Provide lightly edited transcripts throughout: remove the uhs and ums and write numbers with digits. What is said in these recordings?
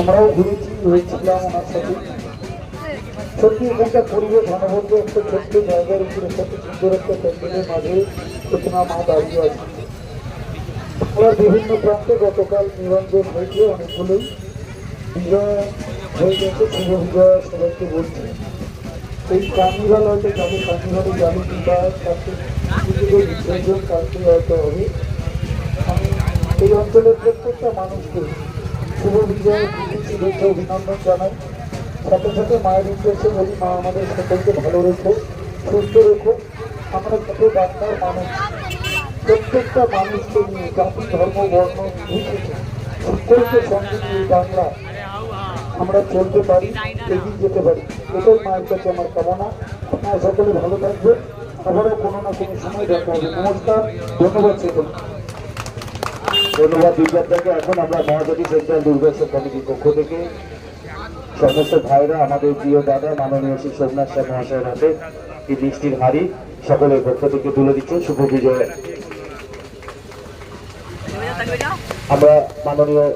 আমরাও ঘুরেছি, হয়েছিলাম ওনার সাথে। সত্যি এখানকার পরিবেশ অনবদ্য, একটা ছোট্ট জায়গার উপরে কত সুন্দর একটা প্যান্ডেলের মাঝে প্রতিমা মা দাঁড়িয়ে আছে। বাংলার বিভিন্ন প্রান্তে গতকাল নিরঞ্জন হয়েছে, অনেকগুলোই বিজয় হয়ে গেছে। শুভ বিজয় সবাইকে বলছি। এই কার্নিভাল হয়তো যাবে, কার্নিভালে যাবে কিংবা কালকে নিজেদের বিসর্জন কালকে হয়তো হবে। আমি এই অঞ্চলের প্রত্যেকটা মানুষকে শুভ বিজয়ের শুভেচ্ছা অভিনন্দন জানাই। সাথে সাথে মায়ের উদ্দেশ্যে বলি, মা আমাদের সকলকে ভালো রেখো, সুস্থ রেখো। আমরা যত বাংলার মানুষ, প্রত্যেকটা মানুষকে নিয়ে জাতি ধর্ম বর্ণ নির্বিশেষে সকলকে সঙ্গে নিয়ে বাংলা আমরা চলতে পারি, এগিয়ে যেতে পারি। এটাই মায়ের কাছে আমার কামনা। আপনারা সকলে ভালো থাকবেন, আবারও কোনো না কোনো সময় দেখা হবে। নমস্কার, ধন্যবাদ। সেখানে ধন্যবাদ বিপ্লবদাকে। এখন আমরা মহাজাতি সেন্ট্রাল দুর্গোৎসব কমিটির পক্ষ থেকে সমস্ত ভাইরা আমাদের প্রিয় দাদা মাননীয় শ্রী সোমনাথ শাহ মহাশয়ের হাতে এই বৃষ্টির হাড়ি সকলের পক্ষ থেকে তুলে দিচ্ছেন শুভ বিজয়। আমরা মাননীয়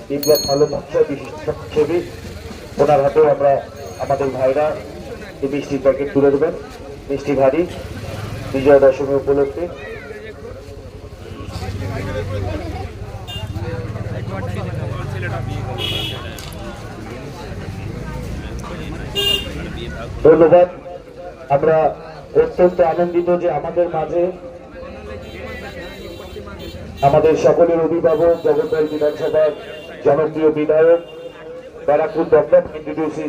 বিপ্লব ভালো মহাশয় বিশিষ্ট সমাজসেবী, ওনার হাতেও আমরা আমাদের ভাইরা এই বৃষ্টির প্যাকেট তুলে দেবেন, বৃষ্টির হাড়ি বিজয়া দশমী উপলক্ষে। ধন্যবাদ। আমরা অত্যন্ত আনন্দিত যে আমাদের মাঝে আমাদের সকলের অভিভাবক, জগদ্দল বিধানসভার জনপ্রিয় বিধায়ক ব্যারাকপুর ডক্টর ইন্ট্রোডিউসিং